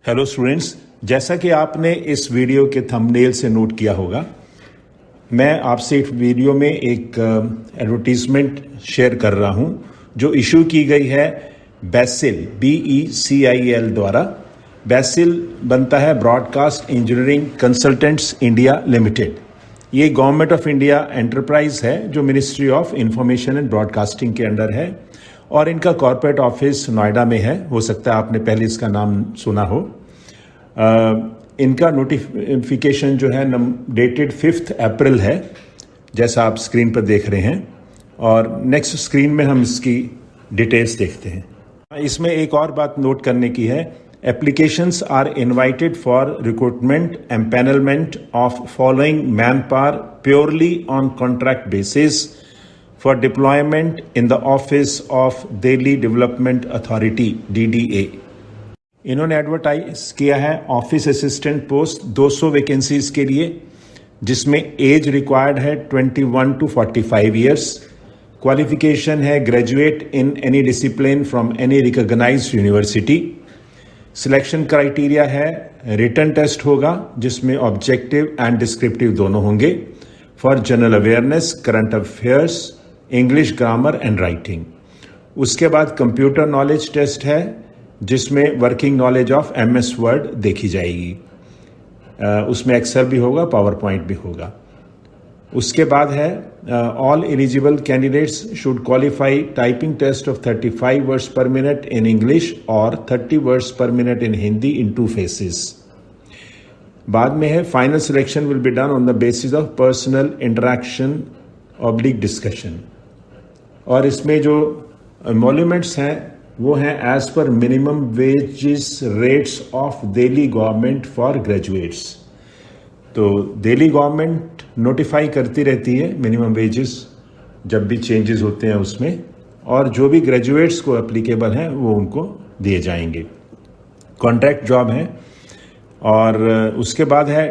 Hello students, जैसा कि आपने इस वीडियो के थंबनेल से नोट किया होगा, मैं आपसे इस वीडियो में एक एडवर्टीजमेंट शेयर कर रहा हूं जो इशू की गई है बेसिल BECIL द्वारा। बेसिल बनता है broadcast engineering consultants India limited. ये गवर्नमेंट ऑफ इंडिया एंटरप्राइज है जो ministry of information and broadcasting के अंडर है और इनका कॉर्पोरेट ऑफिस नोएडा में है। हो सकता है आपने पहले इसका नाम सुना हो। इनका नोटिफिकेशन जो है डेटेड 5 अप्रैल है, जैसा आप स्क्रीन पर देख रहे हैं। और नेक्स्ट स्क्रीन में हम इसकी डिटेल्स देखते हैं। इसमें एक और बात नोट करने की है, applications are invited for recruitment empanelment of following manpower purely on contract basis for deployment in the office of Delhi development authority DDA। इन्होंने एडवर्टाइज किया है ऑफिस असिस्टेंट पोस्ट 200 वैकेंसीज के लिए, जिसमें एज रिक्वायर्ड है 21 to 45 ईयर्स। क्वालिफिकेशन है graduate in any discipline from any recognised university. Selection criteria है written test होगा जिसमें ऑब्जेक्टिव एंड डिस्क्रिप्टिव दोनों होंगे for general awareness, current affairs, English grammar and writing. उसके बाद कंप्यूटर नॉलेज टेस्ट है जिसमें working knowledge of MS word देखी जाएगी। उसमें एक्सेल भी होगा, पावर पॉइंट भी होगा। उसके बाद है all eligible candidates should qualify typing test of 35 words per minute in English और 30 words per minute in Hindi in 2 phases। बाद में है final selection will be done on the basis of personal interaction oblique discussion. और इसमें जो emoluments हैं वो हैं as per minimum wages rates of Delhi government for graduates. तो दिल्ली गवर्नमेंट नोटिफाई करती रहती है मिनिमम वेजेस जब भी चेंजेस होते हैं उसमें, और जो भी ग्रेजुएट्स को एप्लीकेबल हैं वो उनको दिए जाएंगे। कॉन्ट्रैक्ट जॉब है। और उसके बाद है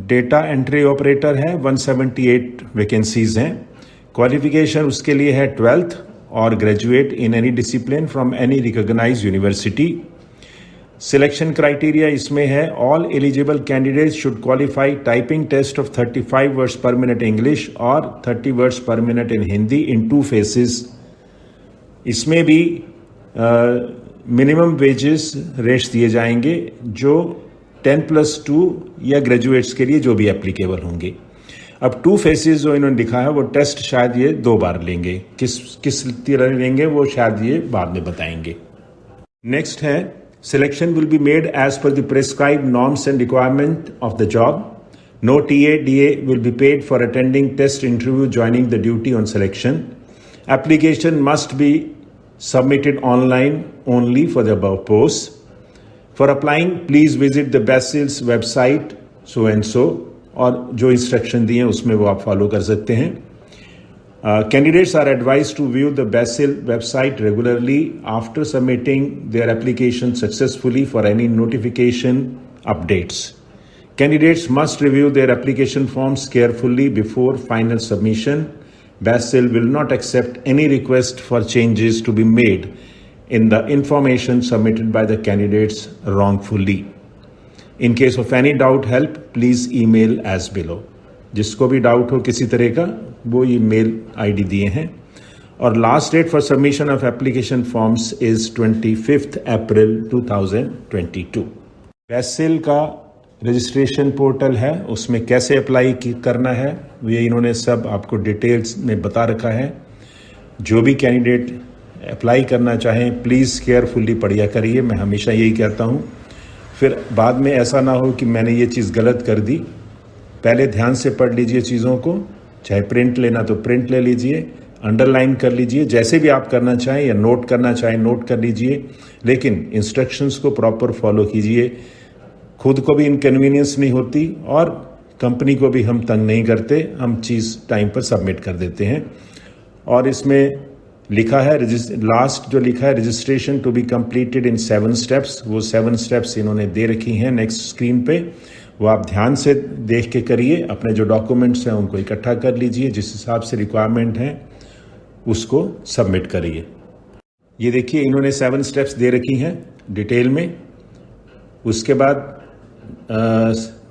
डेटा एंट्री ऑपरेटर है, 178 वैकेंसीज हैं। क्वालिफिकेशन उसके लिए है 12th और graduate in any discipline from any recognised university. Selection criteria इसमें है all eligible candidates should qualify typing test of 35 words per minute English और 30 words per minute in Hindi in 2 phases। इसमें भी मिनिमम वेजेस रेट्स दिए जाएंगे जो 10+2 या graduates के लिए जो भी एप्लीकेबल होंगे। अब 2 phases जो इन्होंने लिखा है वो टेस्ट शायद ये 2 बार लेंगे, किस तरह लेंगे वो शायद ये बाद में बताएंगे। नेक्स्ट है selection will be made as per the prescribed norms and requirement of the job. No TA will be paid for attending test interview joining the duty on selection. Application must be submitted online only for the above post. For applying please visit the BECIL's website so and so, और जो instruction दिए हैं उसमें वो आप follow कर सकते हैं। Candidates are advise to view the BECIL website regularly after submitting their application successfully for any notification updates. Candidates must review their application forms carefully before final submission. BECIL will not accept any request for changes to be made in the information submitted by the candidates wrongfully. In case of any doubt, help, please email as below. जिसको भी doubt हो किसी तरह का वो email ID दिए हैं। और last date for submission of application forms is 25 April 2022। BECIL का रजिस्ट्रेशन पोर्टल है, उसमें कैसे अप्लाई करना है ये इन्होंने सब आपको डिटेल्स में बता रखा है। जो भी कैंडिडेट अप्लाई करना चाहें प्लीज़ केयरफुली पढ़िया करिए, मैं हमेशा यही कहता हूँ। फिर बाद में ऐसा ना हो कि मैंने ये चीज़ गलत कर दी। पहले ध्यान से पढ़ लीजिए चीज़ों को, चाहे प्रिंट लेना तो प्रिंट ले लीजिए, अंडरलाइन कर लीजिए, जैसे भी आप करना चाहें, या नोट करना चाहें नोट कर लीजिए, लेकिन इंस्ट्रक्शंस को प्रॉपर फॉलो कीजिए। खुद को भी इनकन्वीनियंस नहीं होती और कंपनी को भी हम तंग नहीं करते, हम चीज़ टाइम पर सबमिट कर देते हैं। और इसमें लिखा है लास्ट जो लिखा है registration to be completed in 7 steps, वो 7 steps इन्होंने दे रखी हैं नेक्स्ट स्क्रीन पे। वो आप ध्यान से देख के करिए, अपने जो डॉक्यूमेंट्स हैं उनको इकट्ठा कर लीजिए, जिस हिसाब से रिक्वायरमेंट है उसको सबमिट करिए। ये देखिए इन्होंने 7 steps दे रखी हैं डिटेल में। उसके बाद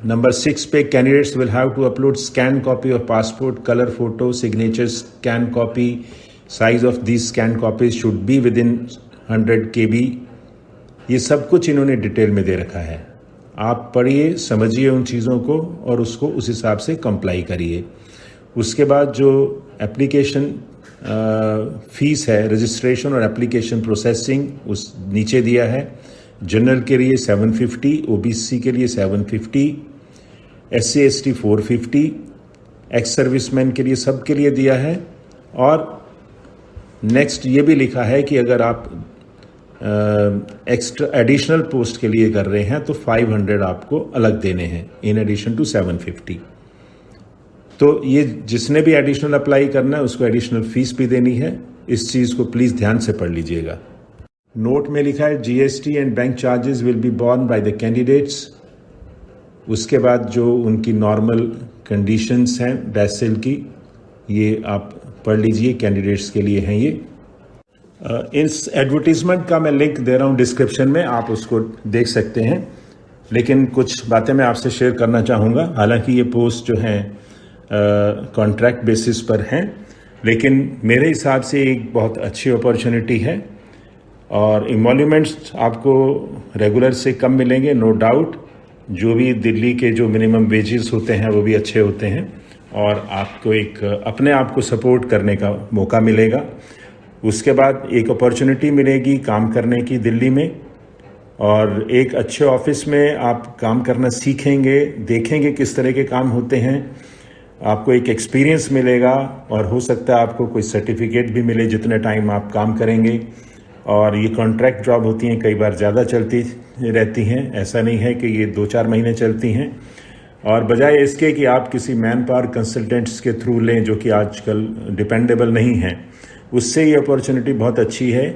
नंबर 6 पे candidates will have to upload scan copy of passport, colour photo, signature, scan copy, size of these scan copies should be within 100 KB। ये सब कुछ इन्होंने डिटेल में दे रखा है। आप पढ़िए, समझिए उन चीज़ों को और उसको उस हिसाब से कंप्लाई करिए। उसके बाद जो एप्लीकेशन फीस है, रजिस्ट्रेशन और एप्लीकेशन प्रोसेसिंग उस नीचे दिया है। जनरल के लिए 750, OBC के लिए 750, SC ST 450, एक्स सर्विसमैन के लिए सब के लिए दिया है। और नेक्स्ट ये भी लिखा है कि अगर आप एक्स्ट्रा एडिशनल पोस्ट के लिए कर रहे हैं तो 500 आपको अलग देने हैं इन एडिशन टू 750। तो ये जिसने भी एडिशनल अप्लाई करना है उसको एडिशनल फीस भी देनी है। इस चीज़ को प्लीज़ ध्यान से पढ़ लीजिएगा। नोट में लिखा है GST and bank charges will be borne by the candidates. उसके बाद जो उनकी नॉर्मल कंडीशंस हैं बैसिल की, ये आप पढ़ लीजिए, कैंडिडेट्स के लिए हैं ये। इस एडवर्टीजमेंट का मैं लिंक दे रहा हूँ डिस्क्रिप्शन में, आप उसको देख सकते हैं। लेकिन कुछ बातें मैं आपसे शेयर करना चाहूँगा। हालांकि ये पोस्ट जो हैं कॉन्ट्रैक्ट बेसिस पर हैं, लेकिन मेरे हिसाब से एक बहुत अच्छी अपॉर्चुनिटी है और इमोल्यूमेंट्स आपको रेगुलर से कम मिलेंगे, नो डाउट। जो भी दिल्ली के जो मिनिमम वेजेस होते हैं वो भी अच्छे होते हैं और आपको एक अपने आप को सपोर्ट करने का मौका मिलेगा। उसके बाद एक अपॉर्चुनिटी मिलेगी काम करने की दिल्ली में, और एक अच्छे ऑफिस में आप काम करना सीखेंगे, देखेंगे किस तरह के काम होते हैं, आपको एक एक्सपीरियंस मिलेगा और हो सकता है आपको कोई सर्टिफिकेट भी मिले जितने टाइम आप काम करेंगे। और ये कॉन्ट्रैक्ट जॉब होती हैं, कई बार ज़्यादा चलती रहती हैं, ऐसा नहीं है कि ये 2-4 महीने चलती हैं। और बजाय इसके कि आप किसी मैन पावर कंसल्टेंट्स के थ्रू लें जो कि आजकल डिपेंडेबल नहीं हैं, उससे ये अपॉर्चुनिटी बहुत अच्छी है।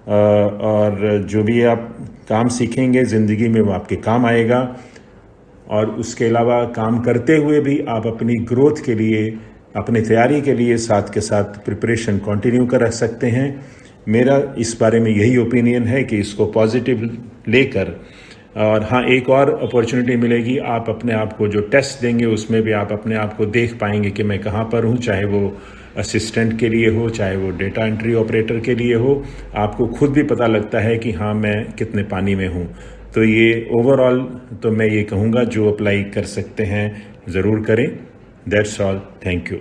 और जो भी आप काम सीखेंगे ज़िंदगी में वो आपके काम आएगा। और उसके अलावा काम करते हुए भी आप अपनी ग्रोथ के लिए, अपनी तैयारी के लिए साथ के साथ प्रिपरेशन कंटिन्यू कर रख सकते हैं। मेरा इस बारे में यही ओपिनियन है कि इसको पॉजिटिव लेकर, और हाँ, एक और अपॉर्चुनिटी मिलेगी, आप अपने आप को जो टेस्ट देंगे उसमें भी आप अपने आप को देख पाएंगे कि मैं कहाँ पर हूँ, चाहे वो असिस्टेंट के लिए हो, चाहे वो डेटा एंट्री ऑपरेटर के लिए हो। आपको खुद भी पता लगता है कि हाँ मैं कितने पानी में हूँ। तो ये ओवरऑल तो मैं ये कहूँगा जो अप्लाई कर सकते हैं ज़रूर करें। That's all, thank you.